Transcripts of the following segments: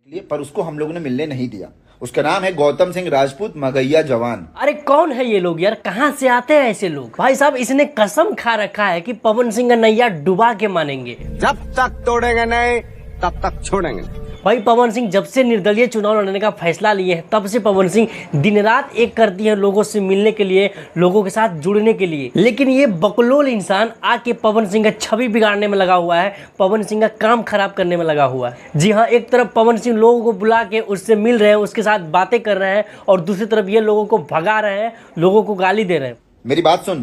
लिए, पर उसको हम लोगों ने मिलने नहीं दिया। उसका नाम है गौतम सिंह राजपूत मगहिया जवान। अरे कौन है ये लोग यार, कहाँ से आते हैं ऐसे लोग? भाई साहब इसने कसम खा रखा है कि पवन सिंह का नैया डुबा के मानेंगे। जब तक तोड़ेंगे नहीं तब तक छोड़ेंगे नहीं। भाई पवन सिंह जब से निर्दलीय चुनाव लड़ने का फैसला लिए हैं तब से पवन सिंह दिन रात एक करती है लोगों से मिलने के लिए, लोगों के साथ जुड़ने के लिए। लेकिन ये बकलोल इंसान आके पवन सिंह का छवि बिगाड़ने में लगा हुआ है, पवन सिंह का काम खराब करने में लगा हुआ है। जी हाँ, एक तरफ पवन सिंह लोगों को बुला के उससे मिल रहे हैं, उसके साथ बातें कर रहे हैं, और दूसरी तरफ ये लोगों को भगा रहे हैं, लोगों को गाली दे रहे हैं। मेरी बात सुन,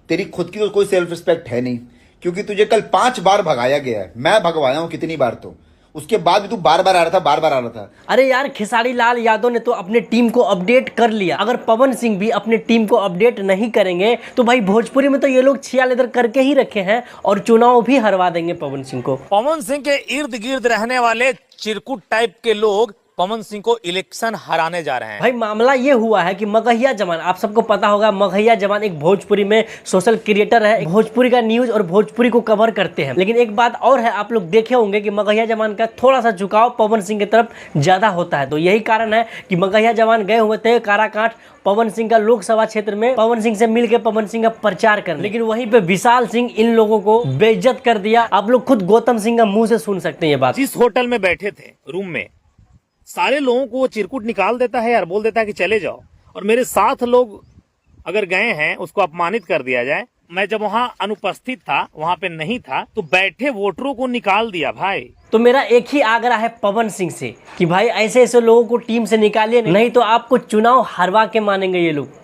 तेरी खुद की तो कोई सेल्फ रिस्पेक्ट है नहीं, क्योंकि तुझे कल 5 बार भगाया गया है। मैं भगवाया हूं कितनी बार, तो उसके बाद भी तू बार बार आ रहा था, बार बार आ रहा था। अरे यार, खेसारी लाल यादव ने तो अपने टीम को अपडेट कर लिया। अगर पवन सिंह भी अपने टीम को अपडेट नहीं करेंगे तो भाई भोजपुरी में तो ये लोग छिया लेदर करके ही रखे हैं और चुनाव भी हरवा देंगे पवन सिंह को। पवन सिंह के इर्द गिर्द रहने वाले चिरकुट टाइप के लोग पवन सिंह को इलेक्शन हराने जा रहे हैं। भाई मामला ये हुआ है कि मगहिया जवान, आप सबको पता होगा, मगहिया जवान एक भोजपुरी में सोशल क्रिएटर है, भोजपुरी का न्यूज और भोजपुरी को कवर करते हैं। लेकिन एक बात और है, आप लोग देखे होंगे कि मगहिया जवान का थोड़ा सा झुकाव पवन सिंह की तरफ ज्यादा होता है। तो यही कारण है कि मगहिया जवान गए हुए थे काराकाट पवन सिंह का लोकसभा क्षेत्र में पवन सिंह से मिलकर पवन सिंह का प्रचार करने। लेकिन वहीं पे विशाल सिंह इन लोगों को बेइज्जत कर दिया। आप लोग खुद गौतम सिंह का मुंह से सुन सकते हैं ये बात। जिस होटल में बैठे थे रूम में, सारे लोगों को वो चिरकुट निकाल देता है यार, बोल देता है कि चले जाओ, और मेरे साथ लोग अगर गए हैं उसको अपमानित कर दिया जाए। मैं जब वहां अनुपस्थित था, वहां पे नहीं था, तो बैठे वोटरों को निकाल दिया भाई। तो मेरा एक ही आग्रह है पवन सिंह से कि भाई ऐसे ऐसे लोगों को टीम से निकालिए, नहीं तो आपको चुनाव हरवा के मानेंगे ये लोग।